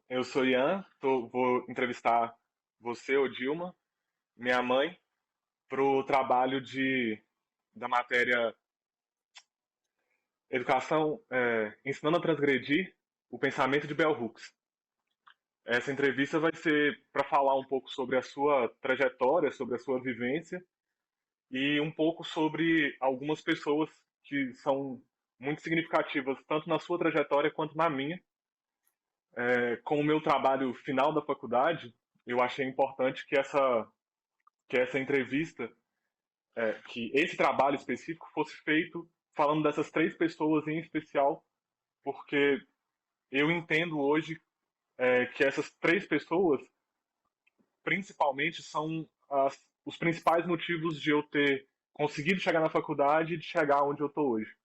Eu sou Ian, vou entrevistar você, ou Dilma, minha mãe, para o trabalho da matéria Educação, Ensinando a Transgredir o Pensamento de Bell Hooks. Essa entrevista vai ser para falar um pouco sobre a sua trajetória, sobre a sua vivência e um pouco sobre algumas pessoas que são muito significativas, tanto na sua trajetória quanto na minha. Com o meu trabalho final da faculdade, eu achei importante que essa entrevista, que esse trabalho específico fosse feito falando dessas três pessoas em especial, porque eu entendo hoje que essas três pessoas, principalmente, são os principais motivos de eu ter conseguido chegar na faculdade e de chegar onde eu estou hoje.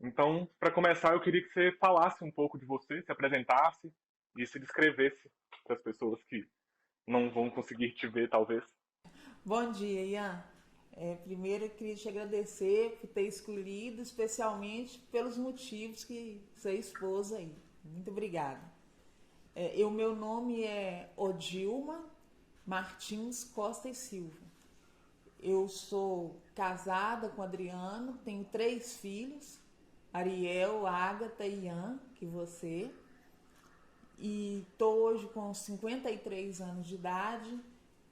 Então, para começar, eu queria que você falasse um pouco de você, se apresentasse e se descrevesse para as pessoas que não vão conseguir te ver, talvez. Bom dia, Ian. Primeiro, eu queria te agradecer por ter escolhido, especialmente pelos motivos que você expôs aí. Muito obrigada. Meu nome é Odilma Martins Costa e Silva. Eu sou casada com Adriano, tenho três filhos, Ariel, Ágata e Ian, que você. E estou hoje com 53 anos de idade,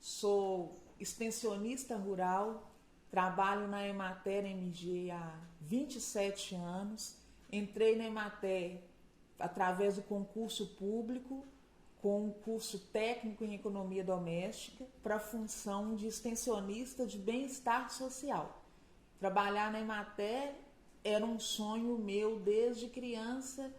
sou extensionista rural, trabalho na Emater MG há 27 anos, entrei na Emater através do concurso público, com um curso técnico em economia doméstica, para a função de extensionista de bem-estar social. Trabalhar na Emater era um sonho meu desde criança,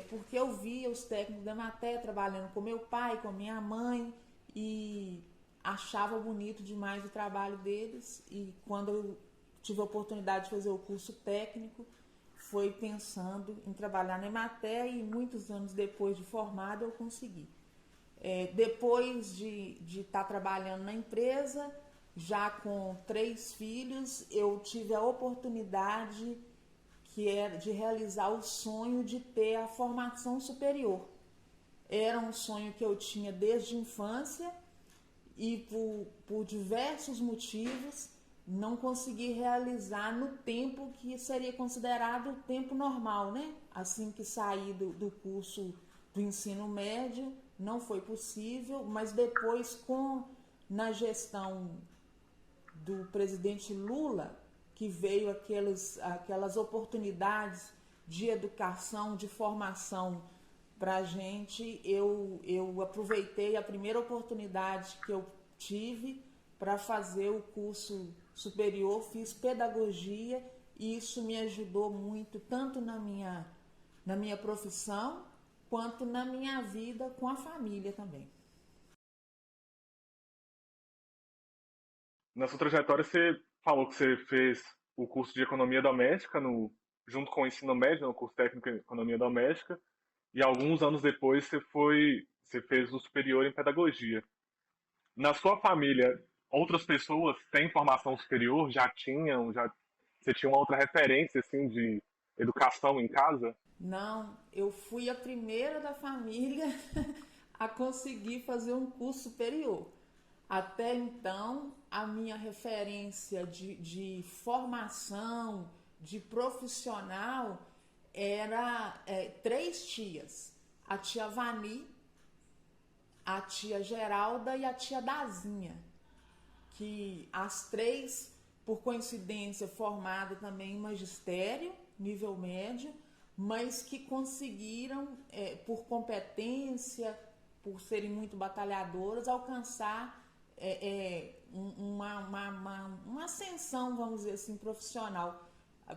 porque eu via os técnicos da Emater trabalhando com meu pai, com minha mãe, e achava bonito demais o trabalho deles. E quando eu tive a oportunidade de fazer o curso técnico, foi pensando em trabalhar na Emater, e muitos anos depois de formado eu consegui. Depois de estar trabalhando na empresa, já com três filhos, eu tive a oportunidade que era de realizar o sonho de ter a formação superior. Era um sonho que eu tinha desde a infância e por diversos motivos não consegui realizar no tempo que seria considerado o tempo normal, né? Assim que saí do curso do ensino médio, não foi possível, mas depois na gestão do presidente Lula, que veio aquelas oportunidades de educação, de formação para a gente, eu aproveitei a primeira oportunidade que eu tive para fazer o curso superior, fiz pedagogia, e isso me ajudou muito, tanto na minha profissão, quanto na minha vida com a família também. Na sua trajetória, você falou que você fez o curso de economia doméstica junto com o ensino médio, no curso técnico em economia doméstica, e alguns anos depois você fez o superior em pedagogia. Na sua família, outras pessoas têm formação superior? Você tinha uma outra referência assim de educação em casa? Não, eu fui a primeira da família a conseguir fazer um curso superior. Até então, a minha referência de formação, de profissional, era três tias. A tia Vani, a tia Geralda e a tia Dazinha, que as três, por coincidência, formadas também em magistério, nível médio, mas que conseguiram, por competência, por serem muito batalhadoras, alcançar uma ascensão, vamos dizer assim, profissional.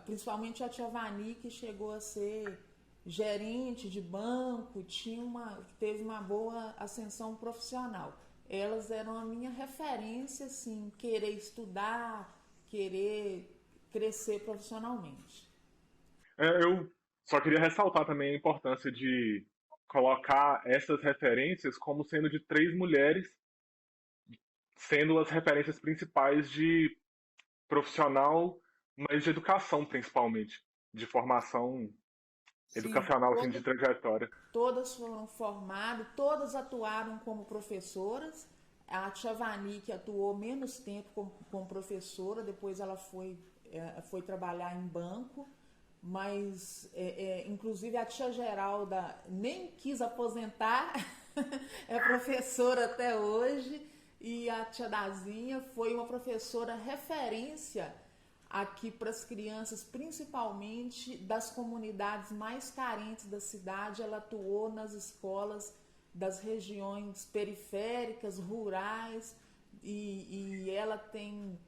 Principalmente a tia Vani, que chegou a ser gerente de banco, teve uma boa ascensão profissional. Elas eram a minha referência, assim, querer estudar, querer crescer profissionalmente. Eu só queria ressaltar também a importância de colocar essas referências como sendo de três mulheres, sendo as referências principais de profissional, mas de educação principalmente, de formação Sim, educacional, assim, de trajetória. todas foram formadas, todas atuaram como professoras. A tia Vani, que atuou menos tempo como professora, depois ela foi trabalhar em banco, mas inclusive a tia Geralda nem quis aposentar, é professora até hoje, e a tia Dazinha foi uma professora referência aqui para as crianças, principalmente das comunidades mais carentes da cidade. Ela atuou nas escolas das regiões periféricas, rurais, e ela tem.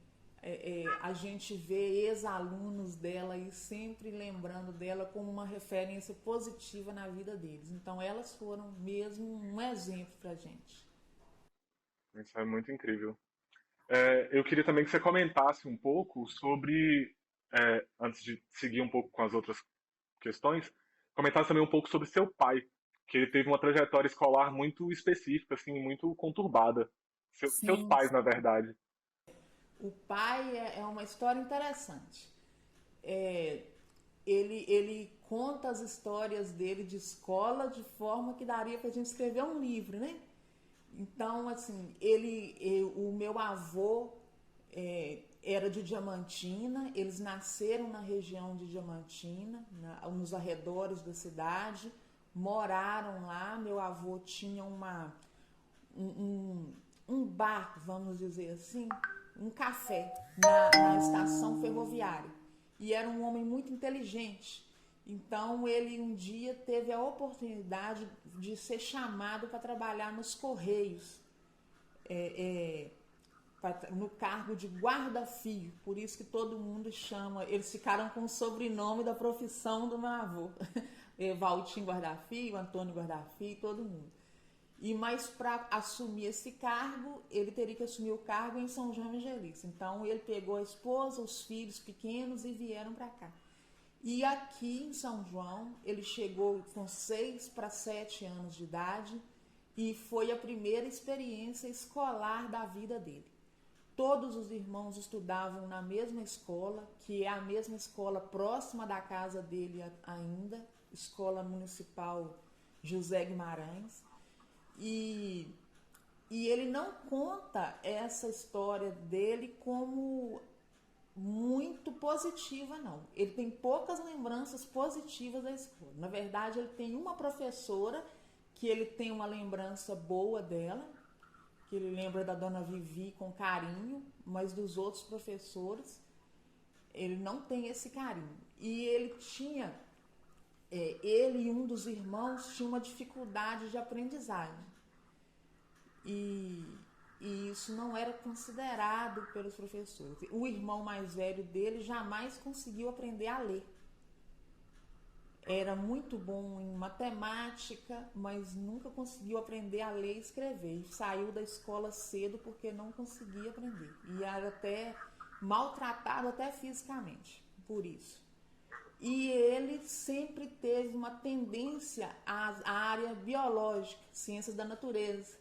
A gente vê ex-alunos dela aí sempre lembrando dela como uma referência positiva na vida deles. Então, elas foram mesmo um exemplo para a gente. Isso é muito incrível. Eu queria também que você comentasse um pouco sobre, antes de seguir um pouco com as outras questões, comentasse também um pouco sobre seu pai, que ele teve uma trajetória escolar muito específica, assim, muito conturbada. Seus Sim, pais, na verdade. o pai é uma história interessante. É, ele conta as histórias dele de escola de forma que daria para a gente escrever um livro, né? Então, assim, o meu avô era de Diamantina, eles nasceram na região de Diamantina, nos arredores da cidade, moraram lá. Meu avô tinha um, um bar, vamos dizer assim, um café na estação ferroviária. E era um homem muito inteligente. Então ele um dia teve a oportunidade de ser chamado para trabalhar nos Correios, é, no cargo de guarda-fio. Por isso que todo mundo chama. Eles ficaram com o sobrenome da profissão do meu avô. Valtinho Guarda-Fio, Antônio Guarda-Fio, todo mundo. E mais para assumir esse cargo, ele teria que assumir o cargo em São João Evangelista. Então ele pegou a esposa, os filhos pequenos e vieram para cá. E aqui em São João, ele chegou com 6 para 7 anos de idade e foi a primeira experiência escolar da vida dele. Todos os irmãos estudavam na mesma escola, que é a mesma escola próxima da casa dele ainda, Escola Municipal José Guimarães. E, e ele não conta essa história dele como muito positiva, não. Ele tem poucas lembranças positivas da escola. Na verdade, ele tem uma professora que ele tem uma lembrança boa dela, que ele lembra da dona Vivi com carinho, mas dos outros professores ele não tem esse carinho. E ele e um dos irmãos tinham uma dificuldade de aprendizagem. E, e isso não era considerado pelos professores. O irmão mais velho dele jamais conseguiu aprender a ler. Era muito bom em matemática, mas nunca conseguiu aprender a ler e escrever. E saiu da escola cedo porque não conseguia aprender. E era até maltratado até fisicamente por isso. E ele sempre teve uma tendência à área biológica, ciências da natureza,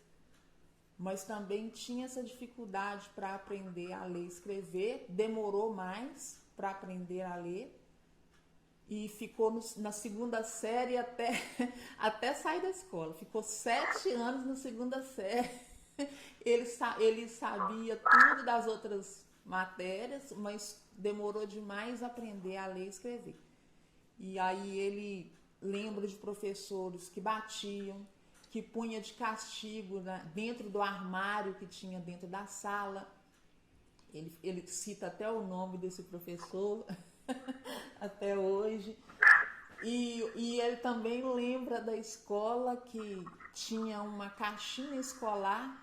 mas também tinha essa dificuldade para aprender a ler e escrever. Demorou mais para aprender a ler e ficou na segunda série até sair da escola. Ficou 7 anos na segunda série. Ele sabia tudo das outras matérias, mas demorou demais a aprender a ler e escrever. E aí ele lembra de professores que batiam, que punha de castigo dentro do armário que tinha dentro da sala. Ele cita até o nome desse professor até hoje. E ele também lembra da escola que tinha uma caixinha escolar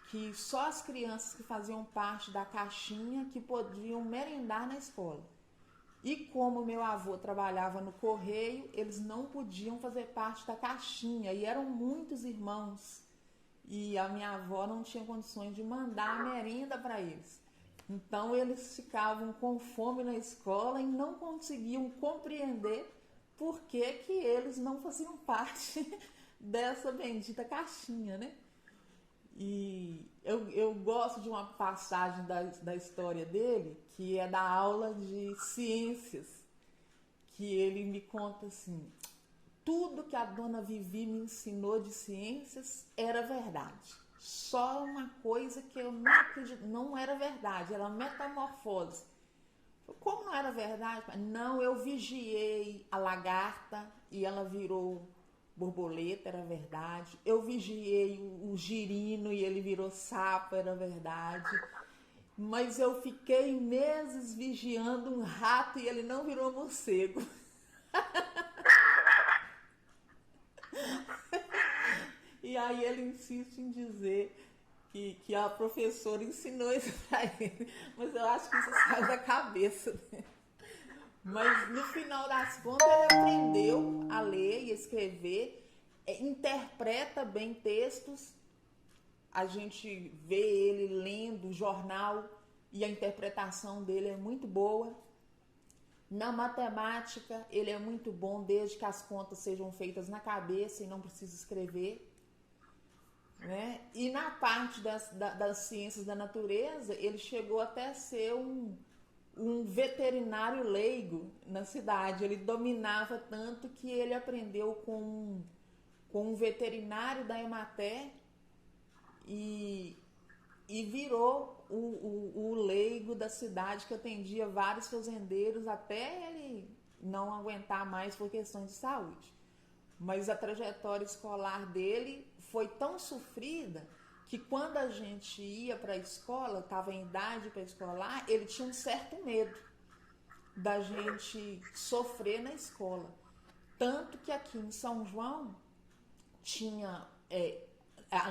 que só as crianças que faziam parte da caixinha que podiam merendar na escola. E como meu avô trabalhava no correio, eles não podiam fazer parte da caixinha. E eram muitos irmãos. E a minha avó não tinha condições de mandar a merenda para eles. Então eles ficavam com fome na escola e não conseguiam compreender por que eles não faziam parte dessa bendita caixinha, né? E eu gosto de uma passagem da história dele, que é da aula de ciências, que ele me conta assim: tudo que a dona Vivi me ensinou de ciências era verdade. Só uma coisa que eu não acredito, não era verdade, era metamorfose. Como não era verdade? Não, eu vigiei a lagarta e ela virou borboleta, era verdade. Eu vigiei o girino e ele virou sapo, era verdade. Mas eu fiquei meses vigiando um rato e ele não virou morcego. E aí ele insiste em dizer que a professora ensinou isso pra ele. Mas eu acho que isso sai da cabeça dele. Mas no final das contas ele aprendeu a ler e escrever, interpreta bem textos. A gente vê ele lendo jornal e a interpretação dele é muito boa. Na matemática ele é muito bom desde que as contas sejam feitas na cabeça e não precisa escrever. Né? E na parte das ciências da natureza, ele chegou até a ser um veterinário leigo na cidade. Ele dominava tanto que ele aprendeu com um veterinário da Emater e virou o leigo da cidade, que atendia vários fazendeiros até ele não aguentar mais por questões de saúde. Mas a trajetória escolar dele foi tão sofrida que quando a gente ia para a escola, estava em idade pré-escolar, ele tinha um certo medo da gente sofrer na escola. Tanto que aqui em São João tinha,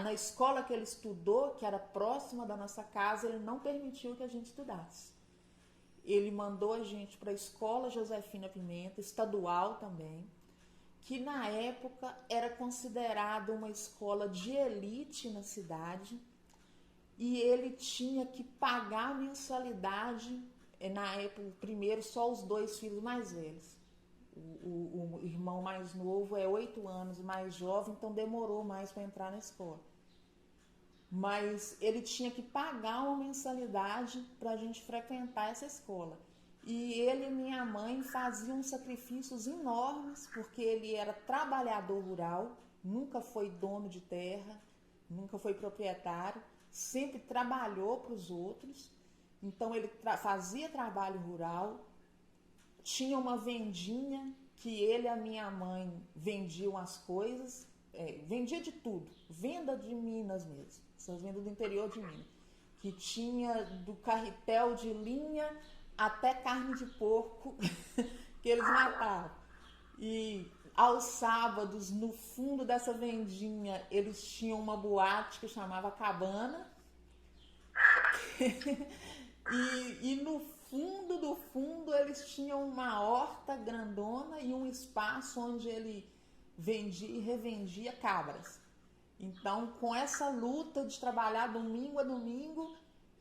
na escola que ele estudou, que era próxima da nossa casa, ele não permitiu que a gente estudasse. Ele mandou a gente para a escola Josefina Pimenta, estadual também, que na época era considerada uma escola de elite na cidade, e ele tinha que pagar a mensalidade, na época, primeiro só os 2 filhos mais velhos. O irmão mais novo é 8 anos mais jovem, então demorou mais para entrar na escola. Mas ele tinha que pagar uma mensalidade para a gente frequentar essa escola. E ele e minha mãe faziam sacrifícios enormes, porque ele era trabalhador rural, nunca foi dono de terra, nunca foi proprietário, sempre trabalhou para os outros. Então ele fazia trabalho rural, tinha uma vendinha que ele e a minha mãe vendiam as coisas, vendia de tudo, venda de Minas mesmo, essas vendas do interior de Minas, que tinha do carretel de linha até carne de porco que eles matavam. E aos sábados, no fundo dessa vendinha, eles tinham uma boate que chamava Cabana. E no fundo do fundo, eles tinham uma horta grandona e um espaço onde ele vendia e revendia cabras. Então, com essa luta de trabalhar domingo a domingo,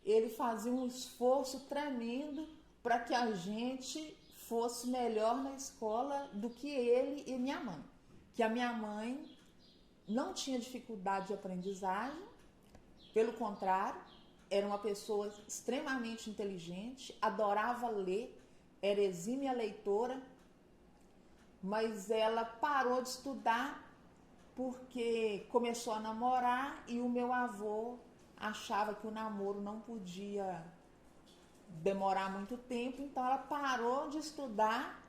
ele fazia um esforço tremendo para que a gente fosse melhor na escola do que ele e minha mãe. Que a minha mãe não tinha dificuldade de aprendizagem, pelo contrário, era uma pessoa extremamente inteligente, adorava ler, era exímia leitora, mas ela parou de estudar porque começou a namorar e o meu avô achava que o namoro não podia demorar muito tempo, então ela parou de estudar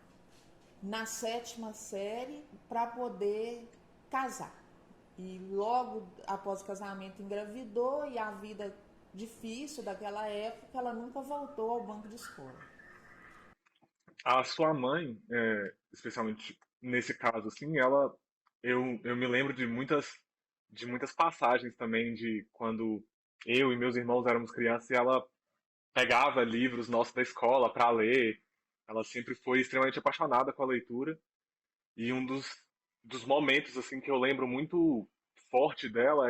na 7ª série para poder casar. E logo após o casamento engravidou, e a vida difícil daquela época, ela nunca voltou ao banco de escola. A sua mãe, especialmente nesse caso, assim, eu me lembro de muitas passagens também de quando eu e meus irmãos éramos crianças e ela pegava livros nossos da escola para ler. Ela sempre foi extremamente apaixonada com a leitura e dos momentos assim que eu lembro muito forte dela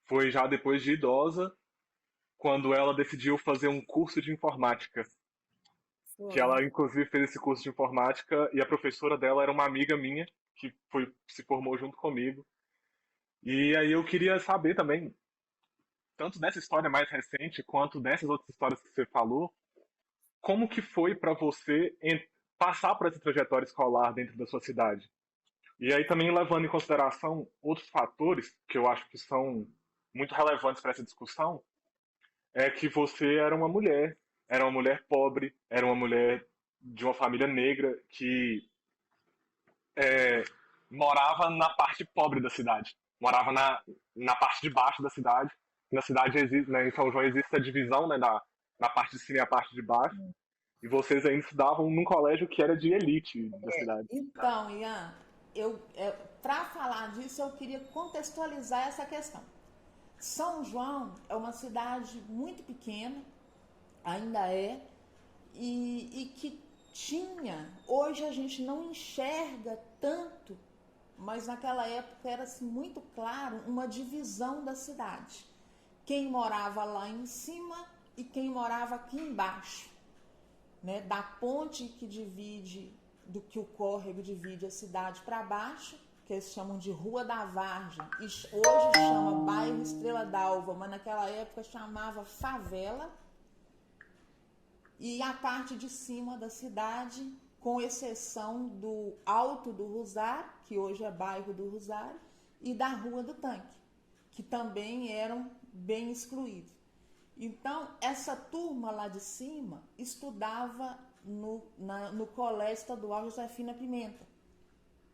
foi já depois de idosa, quando ela decidiu fazer um curso de informática, que Foi. ela inclusive fez esse curso de informática e a professora dela era uma amiga minha que se formou junto comigo. E aí eu queria saber também, tanto dessa história mais recente quanto dessas outras histórias que você falou, como que foi para você passar por essa trajetória escolar dentro da sua cidade? E aí também levando em consideração outros fatores que eu acho que são muito relevantes para essa discussão, é que você era uma mulher pobre, era uma mulher de uma família negra que é, morava na parte pobre da cidade, morava na parte de baixo da cidade. Na cidade existe, né, em São João existe a divisão, né, na parte de cima e a parte de baixo. E vocês ainda estudavam num colégio que era de elite da cidade. Então, Ian, para falar disso, eu queria contextualizar essa questão. São João é uma cidade muito pequena, ainda é, e que tinha, hoje a gente não enxerga tanto, mas naquela época era assim, muito claro uma divisão da cidade. Quem morava lá em cima e quem morava aqui embaixo, né? Da ponte que divide, do que o córrego divide a cidade para baixo, que eles chamam de Rua da Vargem, e hoje chama bairro Estrela d'Alva, mas naquela época chamava favela, e a parte de cima da cidade, com exceção do Alto do Rosário, que hoje é bairro do Rosário, e da Rua do Tanque, que também eram bem excluídos. Então, essa turma lá de cima estudava no Colégio Estadual Josefina Pimenta.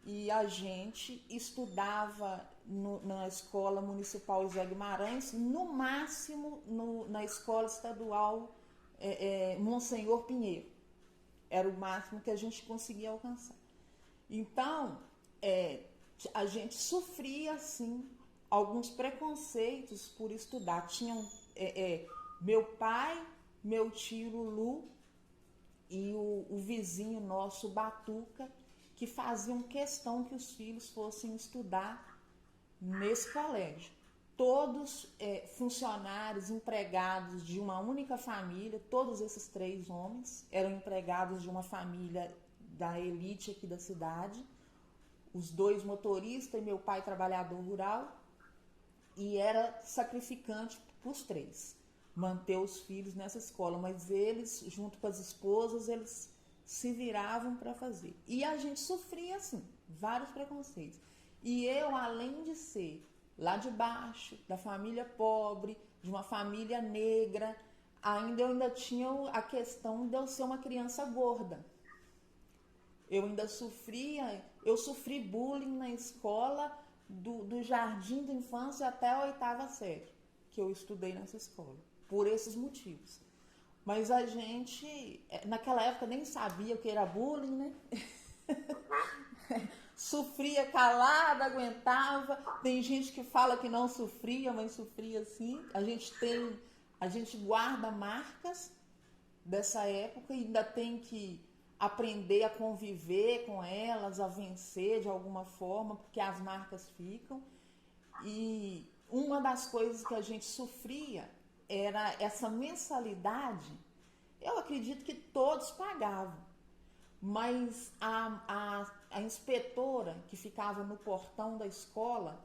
E a gente estudava na Escola Municipal José Guimarães, no máximo na Escola Estadual Monsenhor Pinheiro. Era o máximo que a gente conseguia alcançar. Então, a gente sofria, assim, alguns preconceitos por estudar. Tinham meu pai, meu tio Lulu e o vizinho nosso, Batuca, que faziam questão que os filhos fossem estudar nesse colégio. Todos funcionários, empregados de uma única família, todos esses 3 homens eram empregados de uma família da elite aqui da cidade, os 2 motoristas e meu pai trabalhador rural, e era sacrificante para os 3 manter os filhos nessa escola, mas eles, junto com as esposas, eles se viravam para fazer. E a gente sofria, assim, vários preconceitos. E eu, além de ser lá de baixo, da família pobre, de uma família negra, eu ainda tinha a questão de eu ser uma criança gorda. Eu sofri bullying na escola do jardim de infância até a 8ª série, que eu estudei nessa escola, por esses motivos. Mas a gente, naquela época, nem sabia o que era bullying, né? Sofria calada, aguentava. Tem gente que fala que não sofria, mas sofria sim. A gente guarda marcas dessa época e ainda tem que aprender a conviver com elas, a vencer de alguma forma, porque as marcas ficam. E uma das coisas que a gente sofria era essa mensalidade. Eu acredito que todos pagavam, mas a inspetora que ficava no portão da escola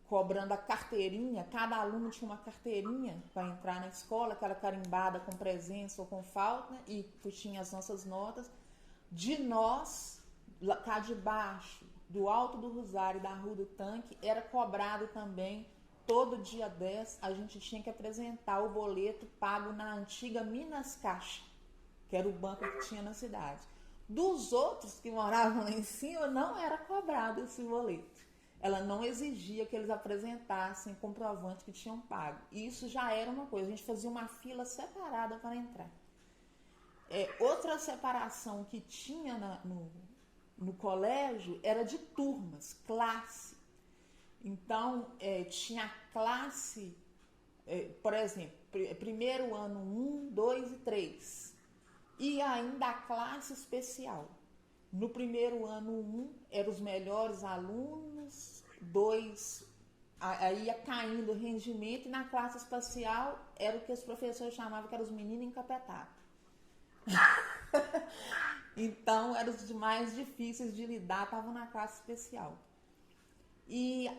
cobrando a carteirinha, cada aluno tinha uma carteirinha para entrar na escola, que era carimbada com presença ou com falta, e tinha as nossas notas. De nós, cá de baixo, do Alto do Rosário e da Rua do Tanque, era cobrado também, todo dia 10, a gente tinha que apresentar o boleto pago na antiga Minas Caixa, que era o banco que tinha na cidade. Dos outros que moravam lá em cima, não era cobrado esse boleto. Ela não exigia que eles apresentassem comprovante que tinham pago. E isso já era uma coisa, a gente fazia uma fila separada para entrar. Outra separação que tinha no colégio era de turmas, classe. Então, tinha classe, por exemplo, primeiro ano 1, 2 e 3. E ainda a classe especial. No primeiro ano 1 eram os melhores alunos, 2, aí ia caindo o rendimento, e na classe especial era o que os professores chamavam que eram os meninos encapetados. Então, eram os mais difíceis de lidar, estavam na classe especial. E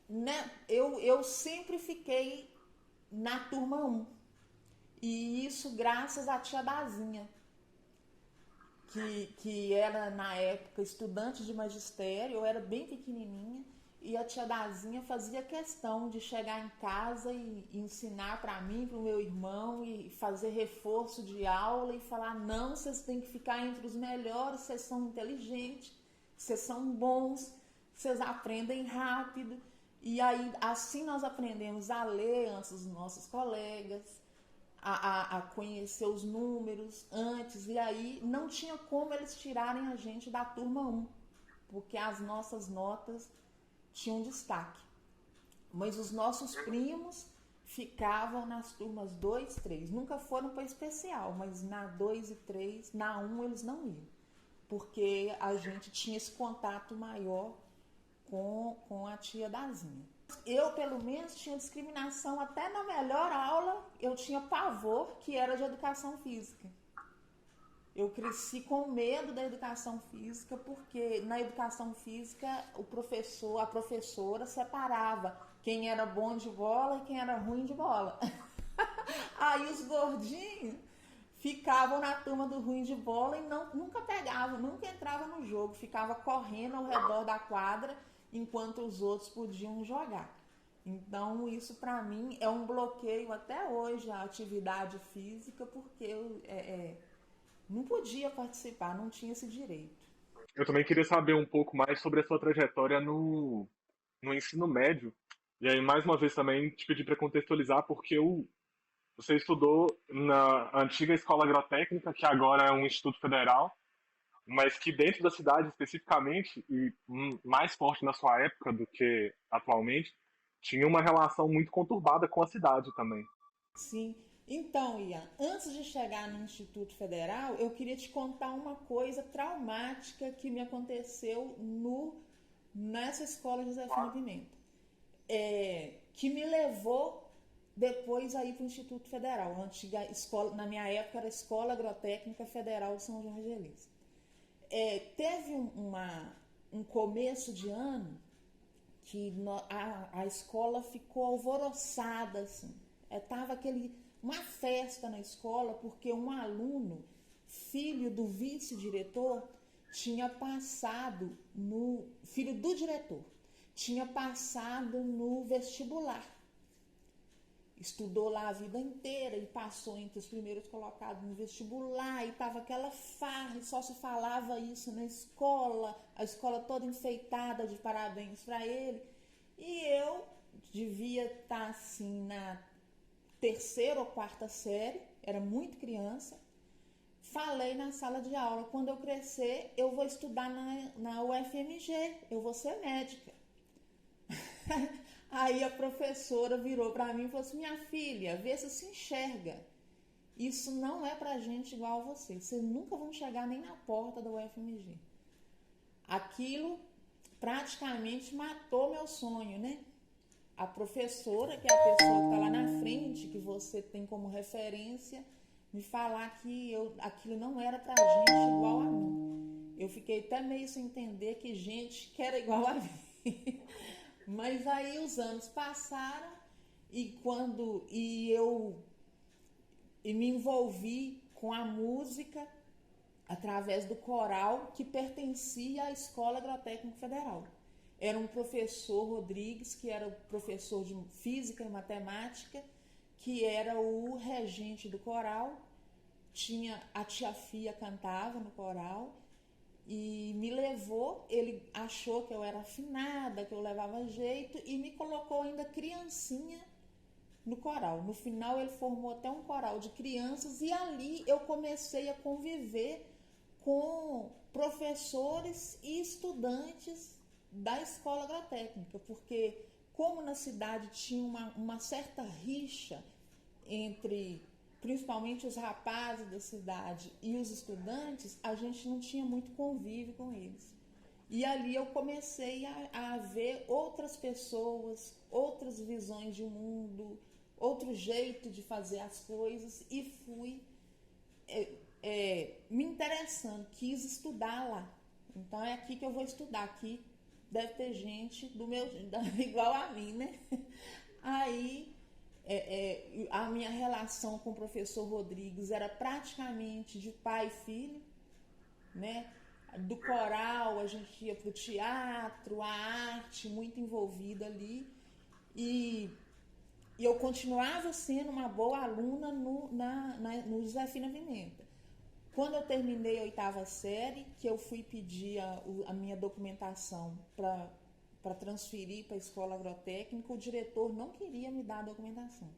né, eu sempre fiquei na turma 1. E isso graças à tia Dazinha. que era, na época, estudante de magistério. Eu era bem pequenininha. E a tia Dazinha fazia questão de chegar em casa e ensinar para mim, para o meu irmão, e fazer reforço de aula e falar: não, vocês têm que ficar entre os melhores, vocês são inteligentes, vocês são bons, vocês aprendem rápido. E aí, assim nós aprendemos a ler antes dos nossos colegas, a conhecer os números antes, e aí não tinha como eles tirarem a gente da turma 1, porque as nossas notas tinham destaque. Mas os nossos primos ficavam nas turmas 2, 3. Nunca foram para especial, mas na 2 e 3, na 1 eles não iam. Porque a gente tinha esse contato maior com a tia Dazinha. Eu, pelo menos, tinha discriminação até na melhor aula. Eu tinha pavor, que era de educação física. Eu cresci com medo da educação física, porque na educação física a professora separava quem era bom de bola e quem era ruim de bola. Aí os gordinhos ficavam na turma do ruim de bola e nunca pegavam, nunca entravam no jogo, ficava correndo ao redor da quadra enquanto os outros podiam jogar. Então isso para mim é um bloqueio até hoje, a atividade física, porque eu não podia participar, não tinha esse direito. Eu também queria saber um pouco mais sobre a sua trajetória no ensino médio. E aí, mais uma vez, também te pedi para contextualizar, porque você estudou na antiga Escola Agrotécnica, que agora é um Instituto Federal, mas que dentro da cidade especificamente, e mais forte na sua época do que atualmente, tinha uma relação muito conturbada com a cidade também. Sim. Então, Ian, antes de chegar no Instituto Federal, eu queria te contar uma coisa traumática que me aconteceu nessa escola José Fino Pimenta, que me levou depois aí para o Instituto Federal. A antiga escola, na minha época, era a Escola Agrotécnica Federal de São João Evangelista. Teve um começo de ano que a escola ficou alvoroçada, assim. Tava uma festa na escola, porque um aluno, filho do vice-diretor, filho do diretor, tinha passado no vestibular. Estudou lá a vida inteira e passou entre os primeiros colocados no vestibular, e tava aquela farra, e só se falava isso na escola, a escola toda enfeitada de parabéns para ele. E eu devia estar assim na terceira ou quarta série, era muito criança. Falei na sala de aula: quando eu crescer, eu vou estudar na UFMG, eu vou ser médica. Aí a professora virou para mim e falou assim: minha filha, vê se se enxerga. Isso não é pra gente igual a você. Vocês nunca vão chegar nem na porta da UFMG. Aquilo praticamente matou meu sonho, né? A professora, que é a pessoa que está lá na frente, que você tem como referência, me falar que aquilo não era pra gente igual a mim. Eu fiquei até meio sem entender que gente que era igual a mim. Mas aí os anos passaram e eu me envolvi com a música através do coral que pertencia à Escola Agrotécnica Federal. Era um professor Rodrigues, que era o professor de física e matemática, que era o regente do coral. A tia Fia cantava no coral e me levou. Ele achou que eu era afinada, que eu levava jeito, e me colocou ainda criancinha no coral. No final ele formou até um coral de crianças, e ali eu comecei a conviver com professores e estudantes da escola agrotécnica, porque como na cidade tinha uma certa rixa entre principalmente os rapazes da cidade e os estudantes, a gente não tinha muito convívio com eles. E ali eu comecei a ver outras pessoas, outras visões de mundo, outro jeito de fazer as coisas, e fui me interessando, quis estudar lá. Então é aqui que eu vou estudar, aqui deve ter gente igual a mim, né? Aí a minha relação com o professor Rodrigues era praticamente de pai e filho. né? Do coral, a gente ia para o teatro, a arte, muito envolvida ali. E eu continuava sendo uma boa aluna no Josefina Pimenta. Quando eu terminei a 8ª série, que eu fui pedir a minha documentação para transferir para a escola agrotécnica, o diretor não queria me dar a documentação.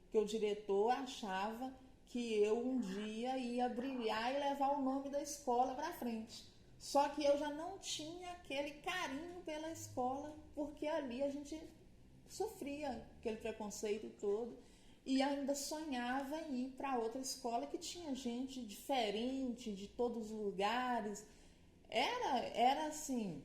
Porque o diretor achava que eu um dia ia brilhar e levar o nome da escola para frente. Só que eu já não tinha aquele carinho pela escola, porque ali a gente sofria aquele preconceito todo e ainda sonhava em ir para outra escola que tinha gente diferente de todos os lugares. Era assim,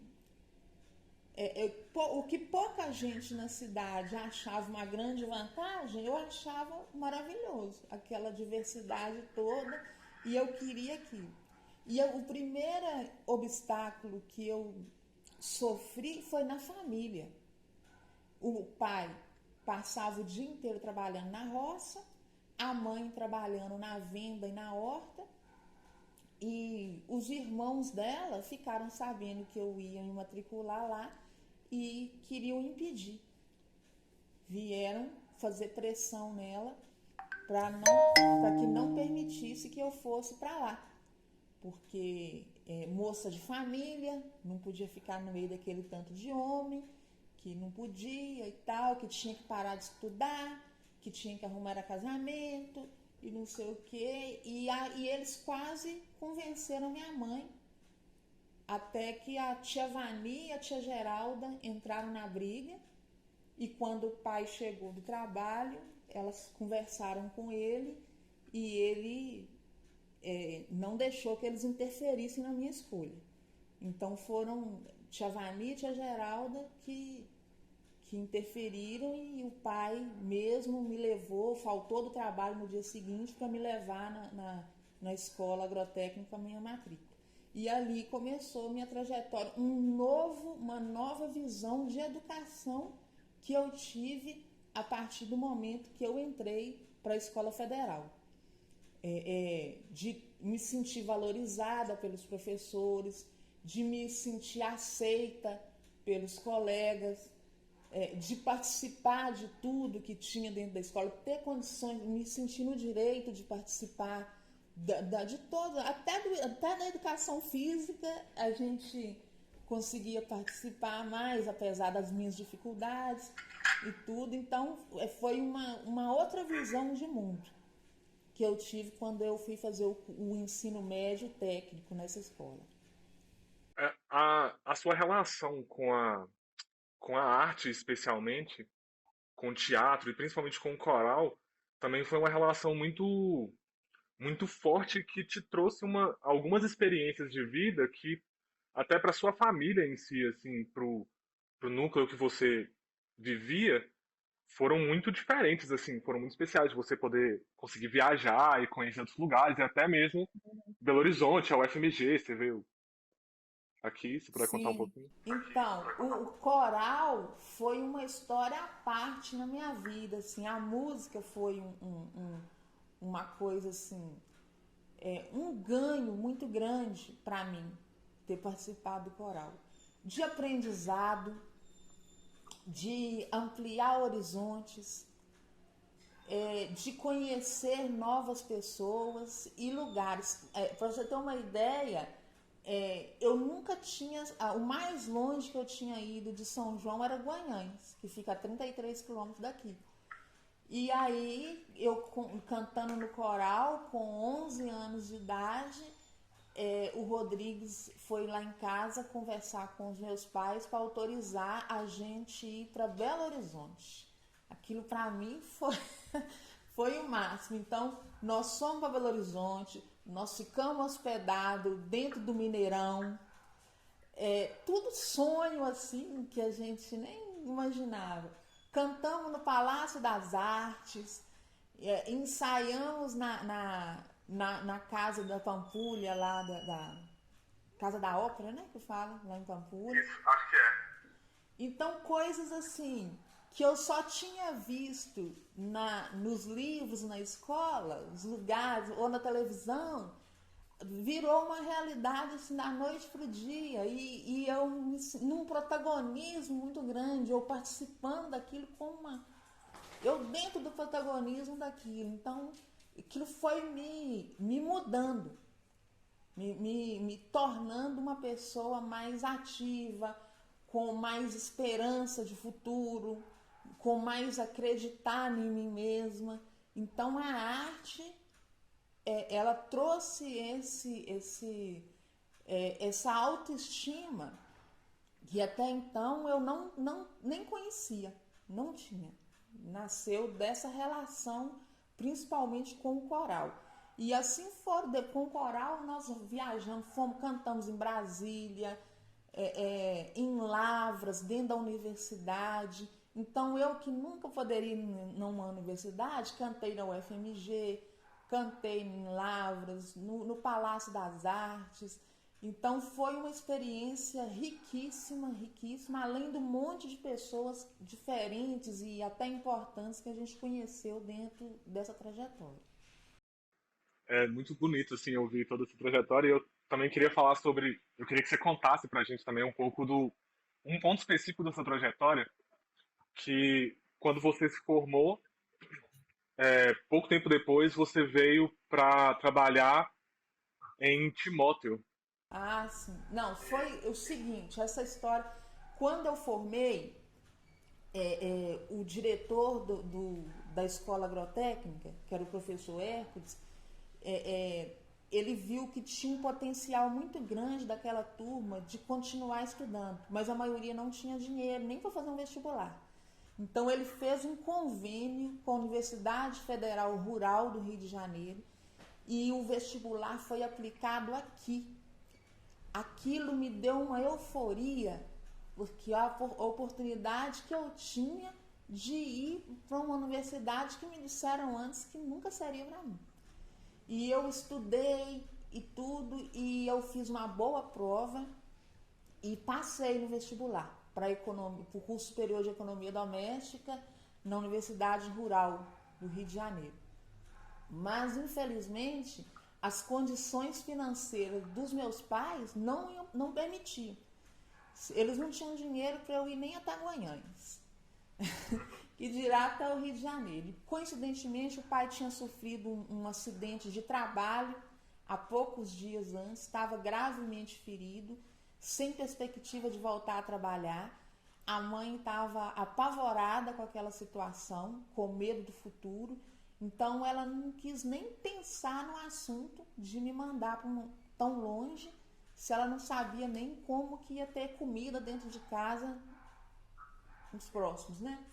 o que pouca gente na cidade achava uma grande vantagem, eu achava maravilhoso, aquela diversidade toda, e eu queria aquilo. E o primeiro obstáculo que eu sofri foi na família. O pai passava o dia inteiro trabalhando na roça, a mãe trabalhando na venda e na horta, e os irmãos dela ficaram sabendo que eu ia me matricular lá e queriam impedir. Vieram fazer pressão nela para que não permitisse que eu fosse para lá. Porque moça de família, não podia ficar no meio daquele tanto de homem, que não podia e tal, que tinha que parar de estudar, que tinha que arrumar casamento e não sei o quê. E eles quase convenceram minha mãe, até que a tia Vani e a tia Geralda entraram na briga, e quando o pai chegou do trabalho, elas conversaram com ele e ele não deixou que eles interferissem na minha escolha. Então foram tia Vani e tia Geralda que interferiram, e o pai mesmo me levou, faltou do trabalho no dia seguinte para me levar na escola agrotécnica, a minha matrícula. E ali começou minha trajetória, uma nova visão de educação que eu tive a partir do momento que eu entrei para a escola federal. De me sentir valorizada pelos professores, de me sentir aceita pelos colegas, de participar de tudo que tinha dentro da escola, ter condições, me sentir no direito de participar de toda, até da educação física a gente conseguia participar mais, apesar das minhas dificuldades e tudo. Então foi uma outra visão de mundo que eu tive quando eu fui fazer o ensino médio técnico nessa escola. A sua relação com a arte, especialmente, com o teatro e principalmente com o coral, também foi uma relação muito, muito forte que te trouxe algumas experiências de vida que, até para sua família em si, assim, pro núcleo que você vivia, foram muito diferentes, assim, foram muito especiais de você poder conseguir viajar e conhecer outros lugares, e até mesmo Belo Horizonte, a UFMG, você veio aqui, se puder contar um Sim, pouquinho. então, o coral foi uma história à parte na minha vida, assim, a música foi uma coisa, assim, um ganho muito grande para mim, ter participado do coral, de aprendizado, de ampliar horizontes, de conhecer novas pessoas e lugares. Para você ter uma ideia, eu nunca tinha. O mais longe que eu tinha ido de São João era Guanhães, que fica a 33 quilômetros daqui. E aí, eu cantando no coral, com 11 anos de idade, o Rodrigues foi lá em casa conversar com os meus pais para autorizar a gente ir para Belo Horizonte. Aquilo para mim foi o máximo. Então, nós fomos para Belo Horizonte, nós ficamos hospedados dentro do Mineirão. Tudo sonho assim que a gente nem imaginava. Cantamos no Palácio das Artes, ensaiamos na Casa da Pampulha, lá da Casa da Ópera, né, que fala, lá em Pampulha. Isso, acho que é. Então, coisas assim que eu só tinha visto nos livros, na escola, os lugares, ou na televisão, virou uma realidade assim, da noite para o dia, e eu num protagonismo muito grande, eu participando daquilo com eu dentro do protagonismo daquilo. Então aquilo foi me mudando, me tornando uma pessoa mais ativa, com mais esperança de futuro, com mais acreditar em mim mesma. Então a arte, ela trouxe essa autoestima que até então eu nem conhecia, não tinha. Nasceu dessa relação, principalmente com o coral. E assim com o coral nós viajamos, cantamos em Brasília, em Lavras, dentro da universidade. Então eu que nunca poderia ir numa universidade, cantei na UFMG, cantei em Lavras, no Palácio das Artes. Então foi uma experiência riquíssima, riquíssima, além do monte de pessoas diferentes e até importantes que a gente conheceu dentro dessa trajetória. É muito bonito, assim, ouvir toda essa trajetória. E eu também queria falar sobre. Eu queria que você contasse pra gente também um pouco do. Um ponto específico dessa trajetória, que quando você se formou, pouco tempo depois, você veio para trabalhar em Timóteo. Ah, sim. Não, foi o seguinte, essa história, quando eu formei, o diretor da escola agrotécnica, que era o professor Hércules, ele viu que tinha um potencial muito grande daquela turma de continuar estudando, mas a maioria não tinha dinheiro nem para fazer um vestibular. Então ele fez um convênio com a Universidade Federal Rural do Rio de Janeiro e o vestibular foi aplicado aqui. Aquilo me deu uma euforia, porque a oportunidade que eu tinha de ir para uma universidade que me disseram antes que nunca seria para mim. E eu estudei e tudo, e eu fiz uma boa prova e passei no vestibular para o curso superior de economia doméstica na Universidade Rural do Rio de Janeiro. Mas infelizmente as condições financeiras dos meus pais não permitiam. Eles não tinham dinheiro para eu ir nem até Guanhães, que dirá até o Rio de Janeiro. Coincidentemente, o pai tinha sofrido um acidente de trabalho há poucos dias antes, estava gravemente ferido, sem perspectiva de voltar a trabalhar. A mãe estava apavorada com aquela situação, com medo do futuro. Então ela não quis nem pensar no assunto de me mandar tão longe, se ela não sabia nem como que ia ter comida dentro de casa nos próximos, né?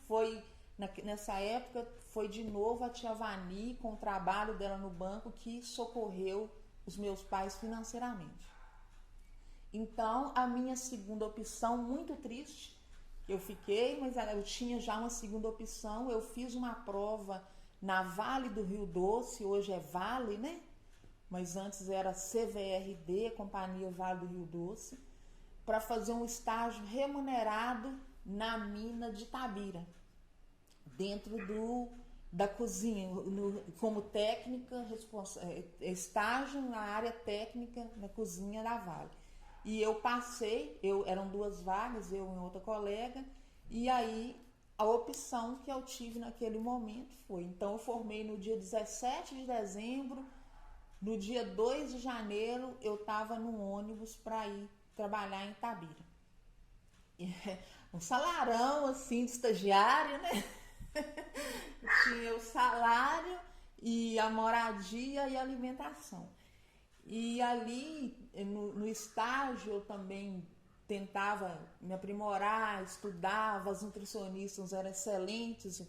Nessa época, foi de novo a tia Vani, com o trabalho dela no banco, que socorreu os meus pais financeiramente. Então, a minha segunda opção, muito triste, eu fiquei, mas eu tinha já uma segunda opção. Eu fiz uma prova na Vale do Rio Doce, hoje é Vale, né? Mas antes era CVRD, Companhia Vale do Rio Doce, para fazer um estágio remunerado na mina de Itabira, dentro da cozinha, como técnica, estágio na área técnica na cozinha da Vale. E eu passei, eram 2 vagas, eu e outra colega, e aí a opção que eu tive naquele momento foi, então eu formei no dia 17 de dezembro, no dia 2 de janeiro eu estava no ônibus para ir trabalhar em Itabira. Um salarão assim de estagiário, né? Tinha o salário e a moradia e a alimentação. E ali, no estágio, eu também tentava me aprimorar, estudava, as nutricionistas eram excelentes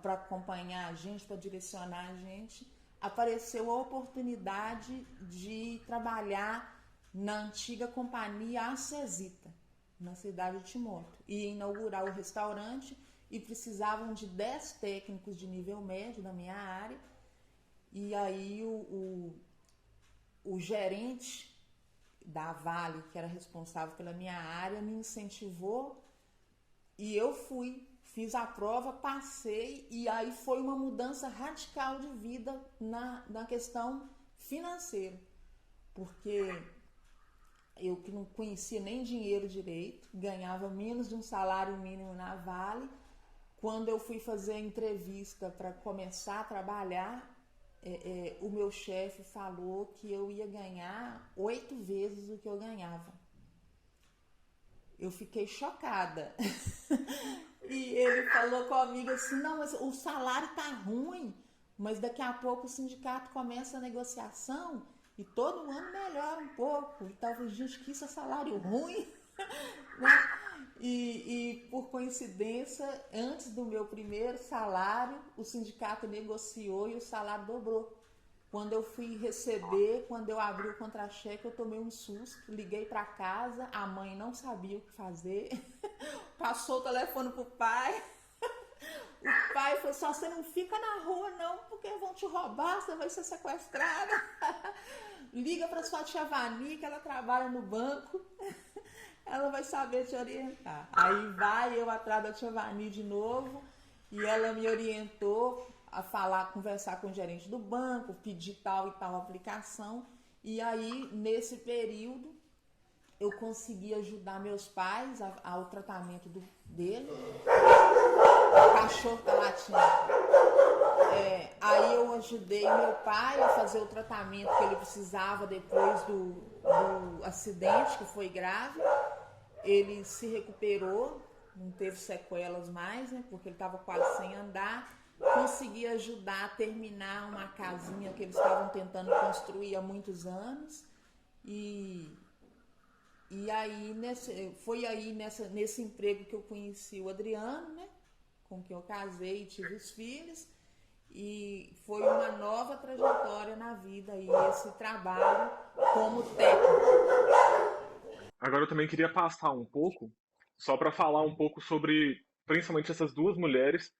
para acompanhar a gente, para direcionar a gente. Apareceu a oportunidade de trabalhar na antiga companhia Acesita, na cidade de Timóteo, e inaugurar o restaurante, e precisavam de 10 técnicos de nível médio da minha área. E aí o gerente da Vale, que era responsável pela minha área, me incentivou e eu fiz a prova, passei, e aí foi uma mudança radical de vida na questão financeira. porque eu que não conhecia nem dinheiro direito, ganhava menos de um salário mínimo na Vale. Quando eu fui fazer a entrevista para começar a trabalhar, o meu chefe falou que eu ia ganhar 8 vezes o que eu ganhava. Eu fiquei chocada. E ele falou comigo assim, não, mas o salário tá ruim, mas daqui a pouco o sindicato começa a negociação e todo ano melhora um pouco. E tava, gente, que isso é salário ruim, né? E por coincidência, antes do meu primeiro salário, o sindicato negociou e o salário dobrou. Quando eu fui receber, quando eu abri o contra-cheque, eu tomei um susto, liguei para casa, a mãe não sabia o que fazer, passou o telefone pro pai, o pai falou só, você não fica na rua não, porque vão te roubar, você vai ser sequestrada. Liga para sua tia Vani, que ela trabalha no banco, ela vai saber te orientar. Aí vai eu atrás da tia Vani de novo, e ela me orientou a falar, conversar com o gerente do banco, pedir tal e tal aplicação. E aí, nesse período, eu consegui ajudar meus pais ao tratamento dele. O cachorro tá latindo. Aí eu ajudei meu pai a fazer o tratamento que ele precisava depois do acidente, que foi grave. Ele se recuperou, não teve sequelas mais, né, porque ele estava quase sem andar. Consegui ajudar a terminar uma casinha que eles estavam tentando construir há muitos anos. E aí foi aí nesse emprego que eu conheci o Adriano, né, com quem eu casei e tive os filhos. E foi uma nova trajetória na vida e esse trabalho como técnico. Agora eu também queria passar um pouco, só para falar um pouco sobre, principalmente essas duas mulheres,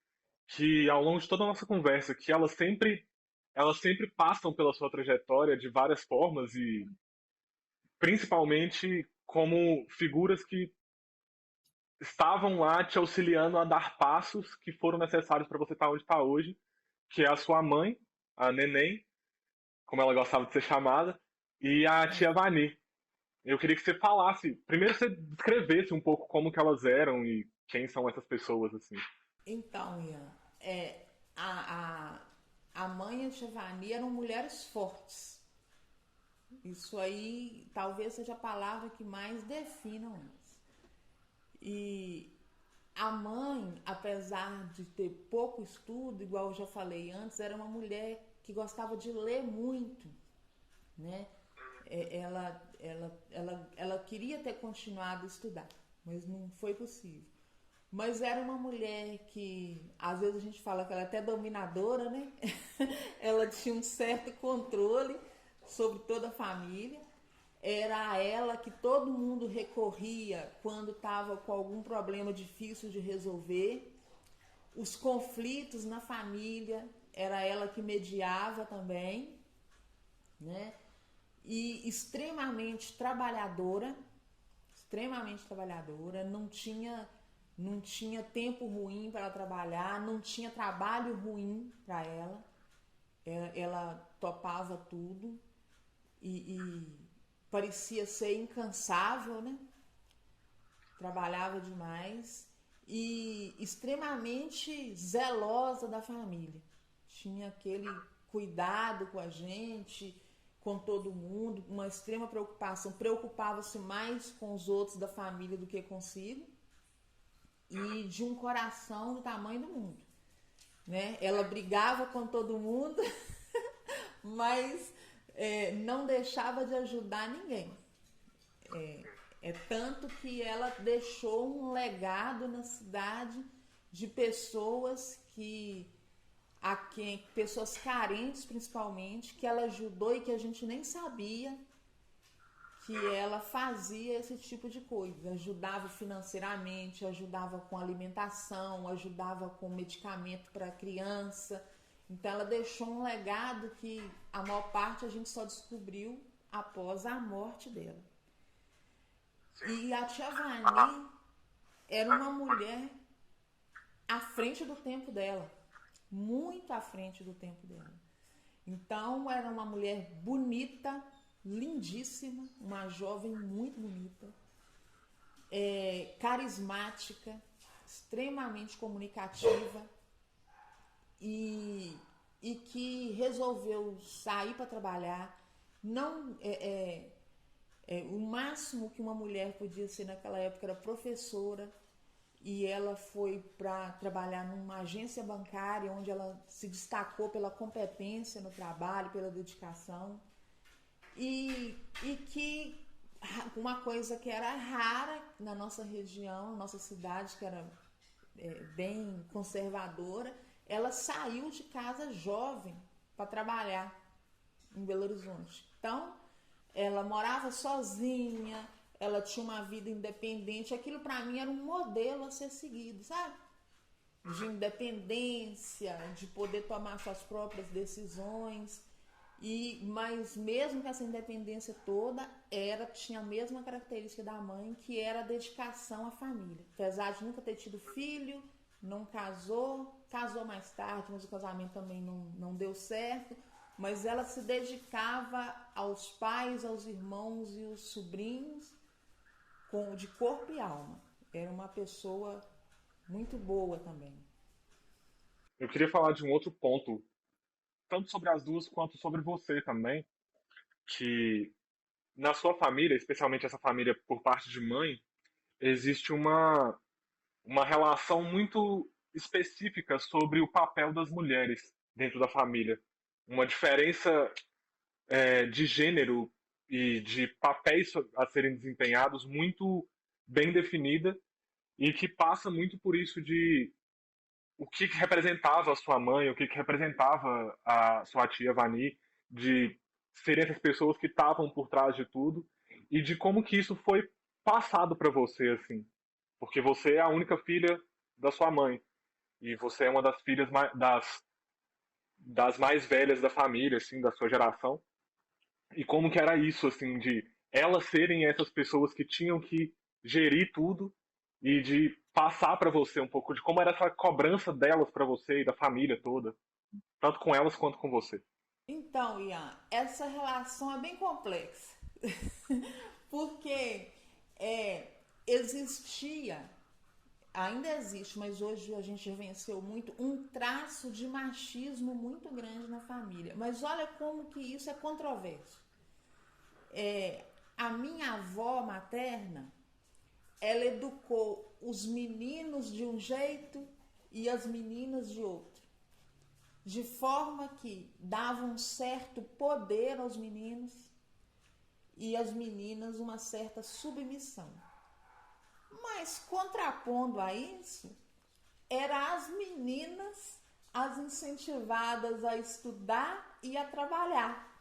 que ao longo de toda a nossa conversa, que elas sempre passam pela sua trajetória de várias formas e principalmente como figuras que estavam lá te auxiliando a dar passos que foram necessários para você estar onde está hoje, que é a sua mãe, a Neném, como ela gostava de ser chamada, e a tia Vani. Eu queria que você falasse, primeiro você descrevesse um pouco como que elas eram e quem são essas pessoas, assim. Então, Ian, a mãe e a tia Vani eram mulheres fortes. Isso aí talvez seja a palavra que mais definam elas. E a mãe, apesar de ter pouco estudo, igual eu já falei antes, era uma mulher que gostava de ler muito, né? Ela queria ter continuado a estudar, mas não foi possível. Mas era uma mulher que, às vezes a gente fala que ela é até dominadora, né? Ela tinha um certo controle sobre toda a família. Era a ela que todo mundo recorria quando estava com algum problema difícil de resolver. Os conflitos na família, era ela que mediava também, né? E extremamente trabalhadora, não tinha tempo ruim para trabalhar, não tinha trabalho ruim para ela. Ela topava tudo e parecia ser incansável, né? Trabalhava demais e extremamente zelosa da família. Tinha aquele cuidado com a gente, com todo mundo, uma extrema preocupação. Preocupava-se mais com os outros da família do que consigo e de um coração do tamanho do mundo, né? Ela brigava com todo mundo, mas não deixava de ajudar ninguém. Tanto que ela deixou um legado na cidade de pessoas pessoas carentes principalmente, que ela ajudou e que a gente nem sabia que ela fazia esse tipo de coisa. Ajudava financeiramente, ajudava com alimentação, ajudava com medicamento para criança. Então ela deixou um legado que a maior parte a gente só descobriu após a morte dela. E a tia Vani era uma mulher à frente do tempo dela, muito à frente do tempo dela. Então era uma mulher bonita, lindíssima, uma jovem muito bonita, carismática, extremamente comunicativa e que resolveu sair para trabalhar. Não o máximo que uma mulher podia ser naquela época era professora, e ela foi para trabalhar numa agência bancária, onde ela se destacou pela competência no trabalho, pela dedicação, e que uma coisa que era rara na nossa região, nossa cidade, que era bem conservadora, ela saiu de casa jovem para trabalhar em Belo Horizonte. Então, ela morava sozinha, ela tinha uma vida independente. Aquilo para mim era um modelo a ser seguido, sabe? De independência, de poder tomar suas próprias decisões. Mas mesmo com essa independência toda, tinha a mesma característica da mãe, que era a dedicação à família. Apesar de nunca ter tido filho, não casou mais tarde, mas o casamento também não deu certo. Mas ela se dedicava aos pais, aos irmãos e os sobrinhos de corpo e alma. Era uma pessoa muito boa também. Eu queria falar de um outro ponto, tanto sobre as duas quanto sobre você também, que na sua família, especialmente essa família por parte de mãe, existe uma relação muito específica sobre o papel das mulheres dentro da família. Uma diferença de gênero e de papéis a serem desempenhados muito bem definida, e que passa muito por isso de o que representava a sua mãe, o que representava a sua tia Vani, de serem essas pessoas que estavam por trás de tudo, e de como que isso foi passado para você, assim. Porque você é a única filha da sua mãe, e você é uma das filhas das mais velhas da família, assim, da sua geração. E como que era isso, assim, de elas serem essas pessoas que tinham que gerir tudo e de passar para você um pouco de como era essa cobrança delas para você e da família toda, tanto com elas quanto com você. Então, Ian, essa relação é bem complexa. Porque existia, ainda existe, mas hoje a gente venceu muito, um traço de machismo muito grande na família. Mas olha como que isso é controverso. A minha avó materna, ela educou os meninos de um jeito e as meninas de outro, de forma que dava um certo poder aos meninos e às meninas uma certa submissão. Mas contrapondo a isso, eram as meninas as incentivadas a estudar e a trabalhar,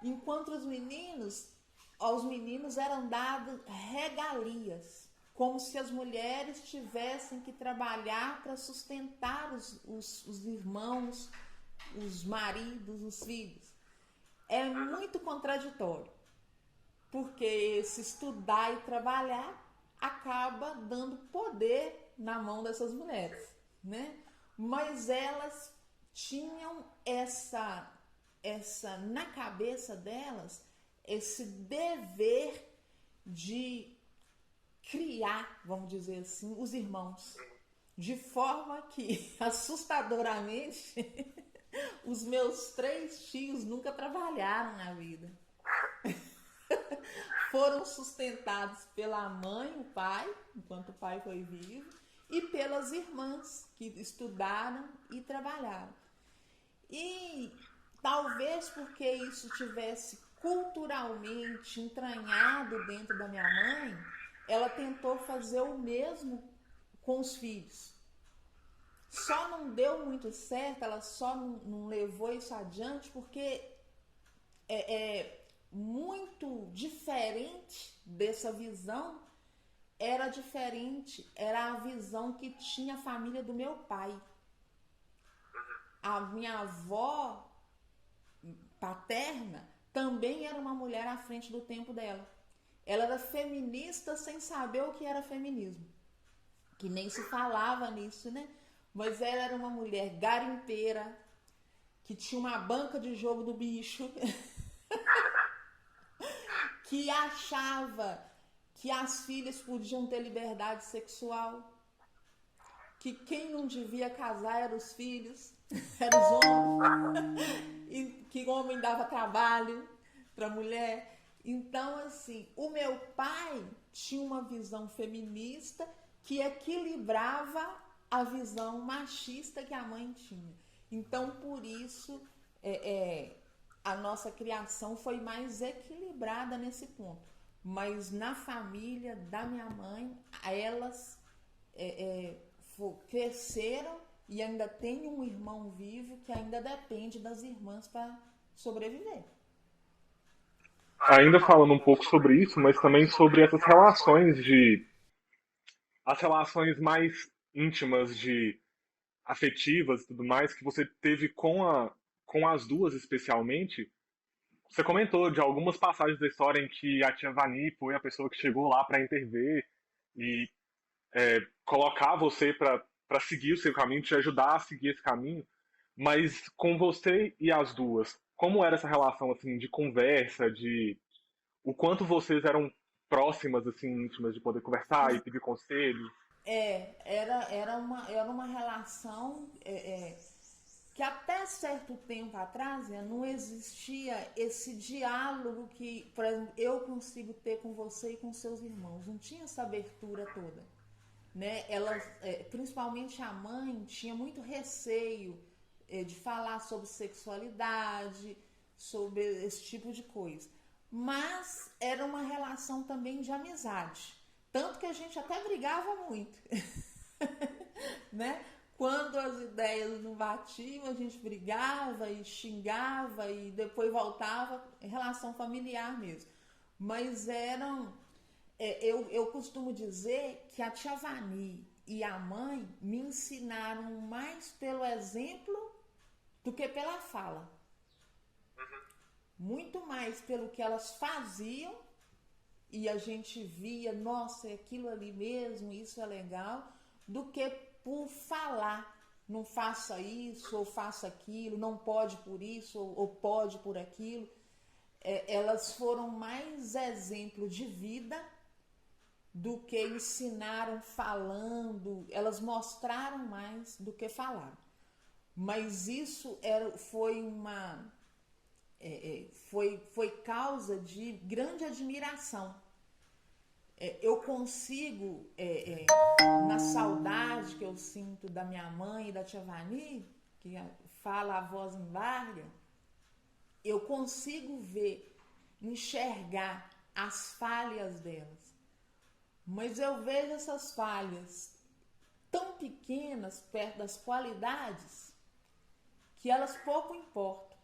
enquanto aos meninos eram dadas regalias, como se as mulheres tivessem que trabalhar para sustentar os irmãos, os maridos, os filhos. É muito contraditório, porque se estudar e trabalhar acaba dando poder na mão dessas mulheres, né? Mas elas tinham essa na cabeça delas, esse dever de criar, vamos dizer assim, os irmãos, de forma que, assustadoramente, os meus 3 tios nunca trabalharam na vida. Foram sustentados pela mãe, o pai, enquanto o pai foi vivo, e pelas irmãs, que estudaram e trabalharam. E talvez porque isso tivesse culturalmente entranhado dentro da minha mãe, ela tentou fazer o mesmo com os filhos. Só não deu muito certo, ela só não levou isso adiante porque muito diferente dessa visão, era a visão que tinha a família do meu pai. A minha avó paterna também era uma mulher à frente do tempo dela. Ela era feminista sem saber o que era feminismo, que nem se falava nisso, né? Mas ela era uma mulher garimpeira, que tinha uma banca de jogo do bicho, que achava que as filhas podiam ter liberdade sexual, que quem não devia casar eram os filhos, eram os homens, e que o homem dava trabalho para a mulher. Então, assim, o meu pai tinha uma visão feminista que equilibrava a visão machista que a mãe tinha. Então, por isso, a nossa criação foi mais equilibrada nesse ponto. Mas na família da minha mãe, elas cresceram e ainda tem um irmão vivo que ainda depende das irmãs para sobreviver. Ainda falando um pouco sobre isso, mas também sobre essas relações as relações mais íntimas afetivas e tudo mais que você teve com as duas especialmente. Você comentou de algumas passagens da história em que a tia Vani foi a pessoa que chegou lá para intervir e colocar você para seguir o seu caminho, te ajudar a seguir esse caminho. Mas com você e as duas, como era essa relação assim de conversa, de o quanto vocês eram próximas, assim, íntimas, de poder conversar e pedir conselho? Era uma relação que até certo tempo atrás não existia esse diálogo que, por exemplo, eu consigo ter com você e com seus irmãos. Não tinha essa abertura toda. Né? Elas, principalmente a mãe, tinha muito receio de falar sobre sexualidade, sobre esse tipo de coisa. Mas era uma relação também de amizade. Tanto que a gente até brigava muito. Né? Quando as ideias não batiam, a gente brigava e xingava e depois voltava em relação familiar mesmo. Mas eram. Eu costumo dizer que a tia Vani e a mãe me ensinaram mais pelo exemplo do que pela fala. Muito mais pelo que elas faziam e a gente via, nossa, é aquilo ali mesmo, isso é legal, do que por falar. Não faça isso ou faça aquilo, não pode por isso ou pode por aquilo. Elas foram mais exemplo de vida do que ensinaram falando, elas mostraram mais do que falaram. Mas isso foi causa de grande admiração. Eu consigo, na saudade que eu sinto da minha mãe e da tia Vani, que fala a voz embarga, eu consigo ver, enxergar as falhas delas. Mas eu vejo essas falhas tão pequenas perto das qualidades que elas pouco importam,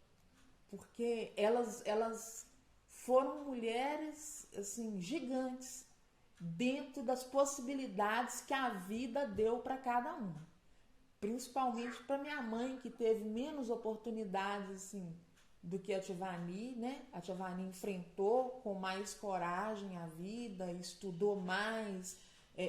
porque elas foram mulheres assim gigantes dentro das possibilidades que a vida deu para cada uma, principalmente para minha mãe, que teve menos oportunidades assim do que a tia Vani, né? A tia Vani enfrentou com mais coragem a vida, estudou mais,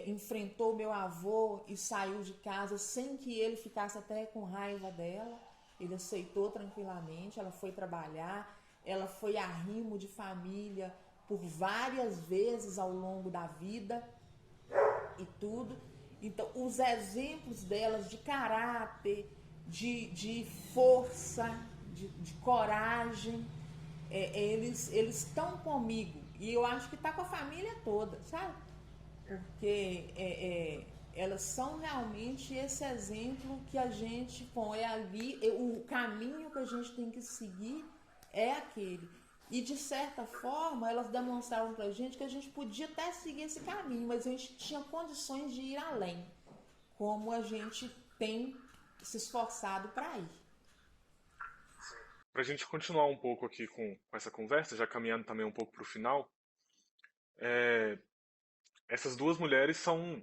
enfrentou meu avô e saiu de casa sem que ele ficasse até com raiva dela. Ele aceitou tranquilamente, ela foi trabalhar, ela foi arrimo de família por várias vezes ao longo da vida e tudo. Então, os exemplos delas de caráter, de força, de coragem, eles estão comigo. E eu acho que está com a família toda, sabe? Porque elas são realmente esse exemplo que a gente põe ali, o caminho que a gente tem que seguir é aquele. E de certa forma elas demonstraram pra gente que a gente podia até seguir esse caminho, mas a gente tinha condições de ir além, como a gente tem se esforçado para ir. Para a gente continuar um pouco aqui com essa conversa, já caminhando também um pouco para o final, essas duas mulheres são,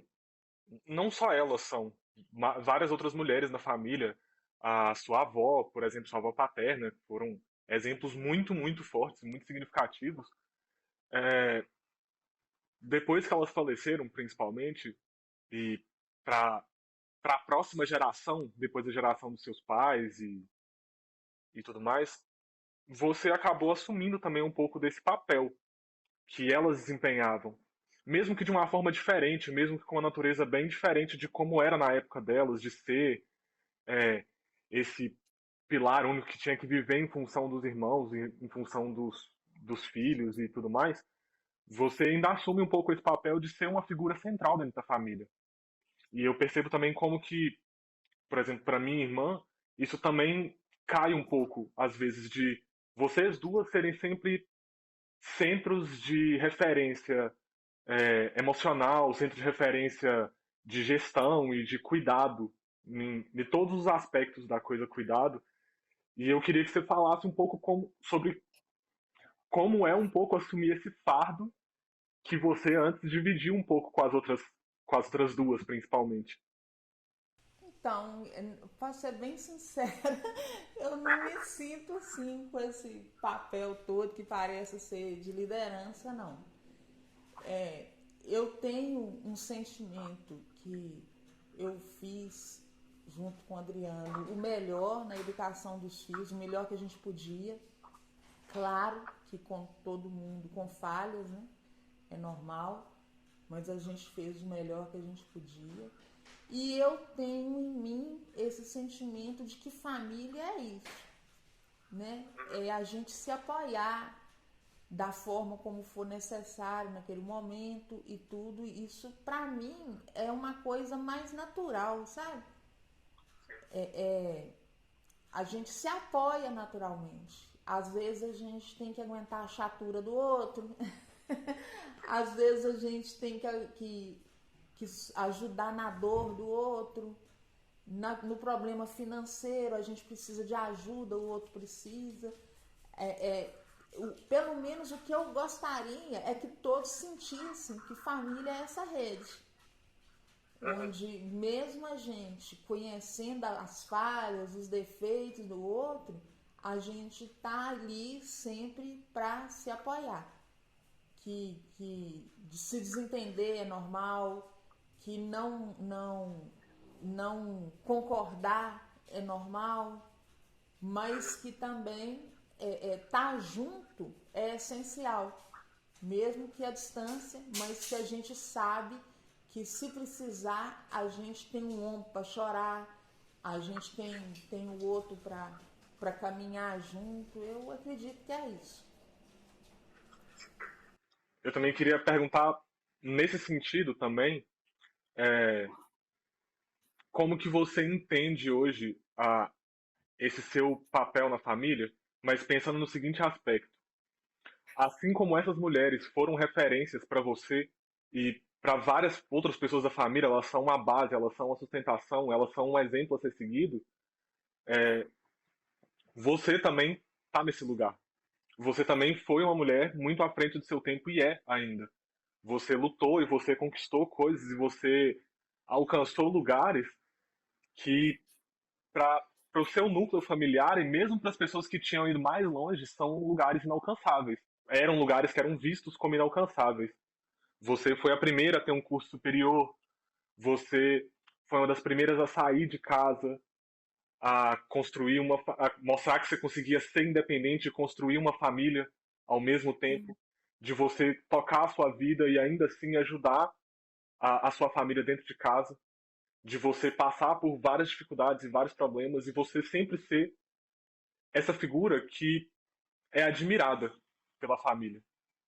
não só elas são, várias outras mulheres na família, a sua avó, por exemplo, sua avó paterna, foram exemplos muito, muito fortes, muito significativos. É, depois que elas faleceram, principalmente, e para a próxima geração, depois da geração dos seus pais e tudo mais, você acabou assumindo também um pouco desse papel. que elas desempenhavam, mesmo que de uma forma diferente, mesmo que com uma natureza bem diferente de como era na época delas, de ser é, esse pilar único que tinha que viver em função dos irmãos, em função dos filhos e tudo mais, você ainda assume um pouco esse papel de ser uma figura central dentro da família. E eu percebo também como que, por exemplo, para minha irmã, isso também cai um pouco, às vezes, de vocês duas serem sempre centros de referência emocional, centro de referência de gestão e de cuidado, em todos os aspectos da coisa cuidado. E eu queria que você falasse um pouco sobre como é um pouco assumir esse fardo que você antes dividiu um pouco com as outras duas, principalmente. Então, para ser bem sincera, eu não me sinto assim com esse papel todo que parece ser de liderança, não. Eu tenho um sentimento que eu fiz junto com o Adriano o melhor na educação dos filhos, o melhor que a gente podia. Claro que com todo mundo, com falhas, né? É normal, mas a gente fez o melhor que a gente podia. E eu tenho em mim esse sentimento de que família é isso, né? É a gente se apoiar da forma como for necessário naquele momento e tudo. Isso para mim é uma coisa mais natural, sabe? A gente se apoia naturalmente. Às vezes a gente tem que aguentar a chatura do outro. Às vezes a gente tem que ajudar na dor do outro. No problema financeiro, a gente precisa de ajuda, o outro precisa. Pelo menos o que eu gostaria é que todos sentissem que família é essa rede. Onde mesmo a gente conhecendo as falhas, os defeitos do outro, a gente tá ali sempre para se apoiar. Que de se desentender é normal, que não concordar é normal, mas que também tá junto é essencial, mesmo que a distância, mas que a gente sabe que se precisar a gente tem um ombro para chorar, a gente tem o outro para caminhar junto. Eu acredito que é isso. Eu também queria perguntar, nesse sentido também, é, como que você entende hoje esse seu papel na família, mas pensando no seguinte aspecto. Assim como essas mulheres foram referências para você e para várias outras pessoas da família, elas são uma base, elas são uma sustentação, elas são um exemplo a ser seguido, você também está nesse lugar. Você também foi uma mulher muito à frente do seu tempo e é ainda. Você lutou e você conquistou coisas e você alcançou lugares que para o seu núcleo familiar e mesmo para as pessoas que tinham ido mais longe são lugares inalcançáveis. Eram lugares que eram vistos como inalcançáveis. Você foi a primeira a ter um curso superior, você foi uma das primeiras a sair de casa, a construir a mostrar que você conseguia ser independente e construir uma família ao mesmo tempo, de você tocar a sua vida e ainda assim ajudar a sua família dentro de casa, de você passar por várias dificuldades e vários problemas e você sempre ser essa figura que é admirada pela família,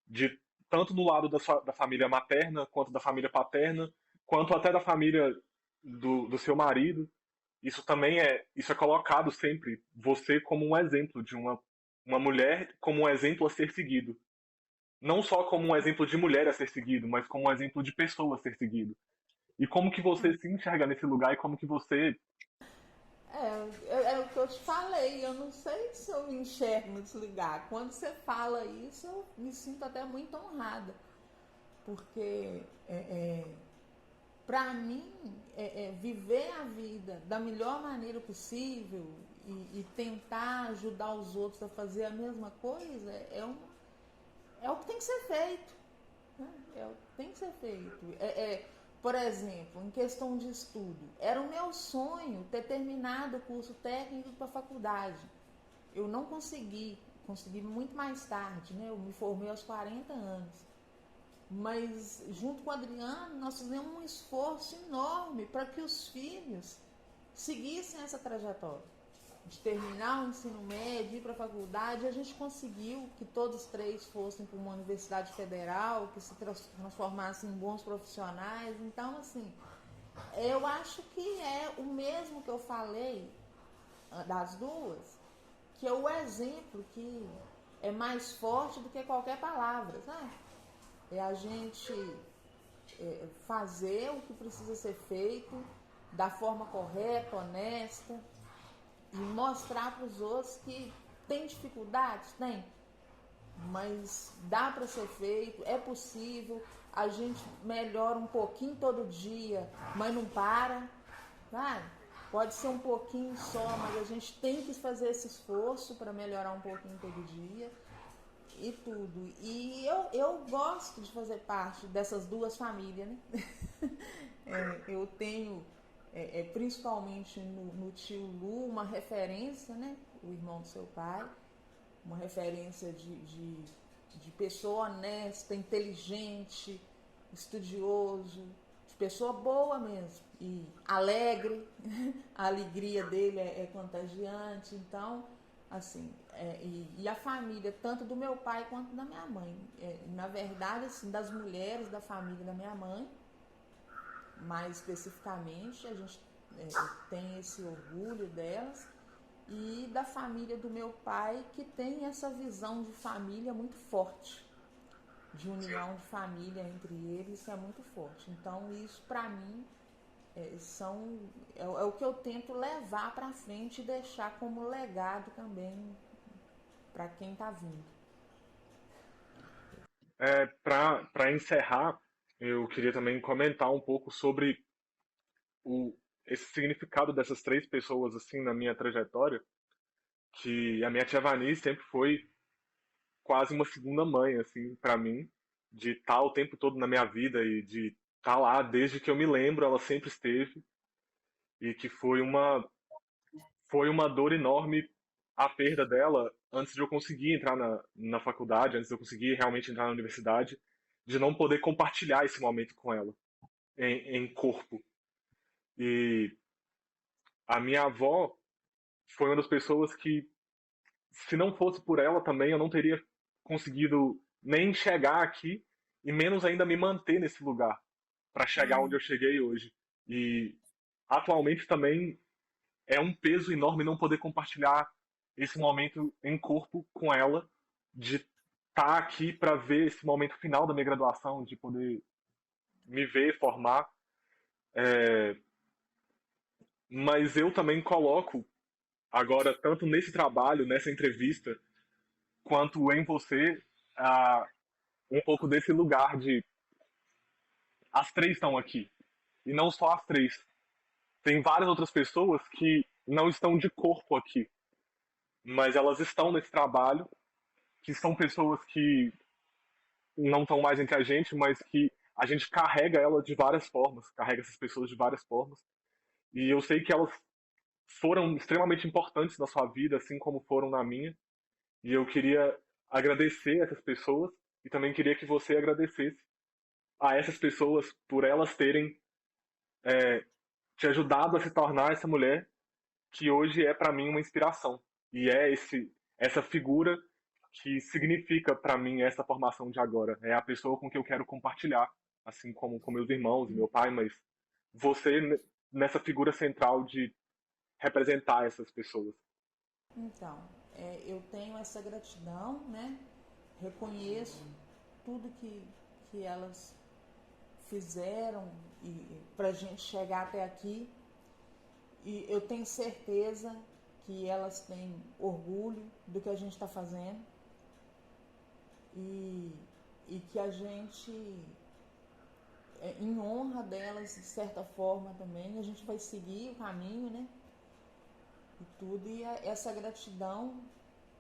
de tanto do lado da família materna quanto da família paterna, quanto até da família do seu marido. Isso é colocado sempre você como um exemplo de uma mulher, como um exemplo a ser seguido. Não só como um exemplo de mulher a ser seguido, mas como um exemplo de pessoa a ser seguido. E como que você se enxerga nesse lugar e como que você. É o que eu te falei, eu não sei se eu me enxergo nesse lugar. Quando você fala isso, eu me sinto até muito honrada, porque para mim, viver a vida da melhor maneira possível e tentar ajudar os outros a fazer a mesma coisa é o que tem que ser feito. Né? É o que tem que ser feito. Por exemplo, em questão de estudo, era o meu sonho ter terminado o curso técnico para a faculdade. Eu não consegui muito mais tarde, né? Eu me formei aos 40 anos. Mas junto com o Adriano nós fizemos um esforço enorme para que os filhos seguissem essa trajetória de terminar o ensino médio, ir para a faculdade. A gente conseguiu que todos três fossem para uma universidade federal, que se transformassem em bons profissionais. Então, assim, eu acho que é o mesmo que eu falei das duas, que é o exemplo que é mais forte do que qualquer palavra, sabe? É a gente fazer o que precisa ser feito da forma correta, honesta, e mostrar para os outros que tem dificuldades, tem, mas dá para ser feito, é possível, a gente melhora um pouquinho todo dia, mas não para, sabe? Pode ser um pouquinho só, mas a gente tem que fazer esse esforço para melhorar um pouquinho todo dia e tudo. E eu gosto de fazer parte dessas duas famílias, né? Eu tenho, principalmente no tio Lu, uma referência, né? O irmão do seu pai, uma referência de pessoa honesta, inteligente, estudioso, de pessoa boa mesmo, e alegre. A alegria dele é contagiante. Então, assim, e a família, tanto do meu pai quanto da minha mãe, na verdade, assim, das mulheres da família da minha mãe, mais especificamente, a gente tem esse orgulho delas, e da família do meu pai, que tem essa visão de família muito forte, de união de família entre eles, que é muito forte. Então, isso para mim é o que eu tento levar para frente e deixar como legado também para quem está vindo. Para encerrar, eu queria também comentar um pouco sobre o, esse significado dessas três pessoas assim na minha trajetória, que a minha tia Vani sempre foi quase uma segunda mãe assim para mim, de estar o tempo todo na minha vida e de estar lá desde que eu me lembro, ela sempre esteve, e que foi uma dor enorme a perda dela antes de eu conseguir entrar na faculdade, antes de eu conseguir realmente entrar na universidade, de não poder compartilhar esse momento com ela em corpo. E a minha avó foi uma das pessoas que, se não fosse por ela também, eu não teria conseguido nem chegar aqui e menos ainda me manter nesse lugar para chegar onde eu cheguei hoje. E atualmente também é um peso enorme não poder compartilhar esse momento em corpo com ela, de estar aqui para ver esse momento final da minha graduação, de poder me ver formar. É, mas eu também coloco agora, tanto nesse trabalho, nessa entrevista, quanto em você, ah, um pouco desse lugar de as três estão aqui. E não só as três. Tem várias outras pessoas que não estão de corpo aqui, mas elas estão nesse trabalho, que são pessoas que não estão mais entre a gente, mas que a gente carrega ela de várias formas, carrega essas pessoas de várias formas. E eu sei que elas foram extremamente importantes na sua vida, assim como foram na minha. E eu queria agradecer essas pessoas e também queria que você agradecesse a essas pessoas por elas terem te ajudado a se tornar essa mulher que hoje é para mim uma inspiração. E é essa figura que significa para mim essa formação de agora. É a pessoa com que eu quero compartilhar, assim como com meus irmãos e meu pai, mas você nessa figura central de representar essas pessoas. Então, eu tenho essa gratidão, né? Reconheço tudo que elas fizeram para a gente chegar até aqui, e eu tenho certeza que elas têm orgulho do que a gente está fazendo, e, e que a gente, em honra delas, de certa forma também, a gente vai seguir o caminho, né? E tudo, e essa gratidão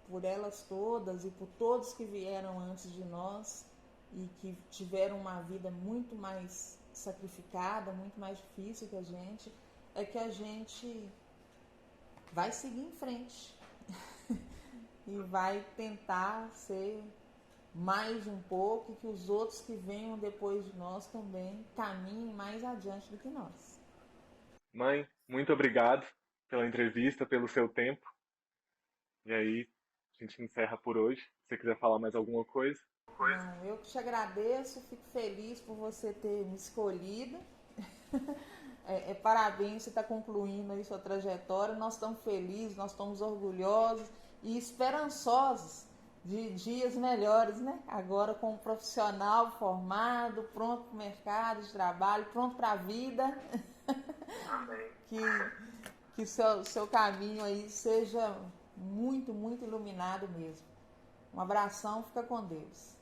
por elas todas e por todos que vieram antes de nós e que tiveram uma vida muito mais sacrificada, muito mais difícil que a gente, é que a gente vai seguir em frente e vai tentar ser mais um pouco e que os outros que venham depois de nós também caminhem mais adiante do que nós. Mãe, muito obrigado pela entrevista, pelo seu tempo. E aí, a gente encerra por hoje. Se você quiser falar mais alguma coisa. Não, eu que te agradeço, fico feliz por você ter me escolhido. Parabéns, você está concluindo aí sua trajetória. Nós estamos felizes, nós estamos orgulhosos e esperançosos de dias melhores, né? Agora com um profissional formado, pronto para o mercado de trabalho, pronto para a vida. Amém. Que seu caminho aí seja muito, muito iluminado mesmo. Um abração, fica com Deus.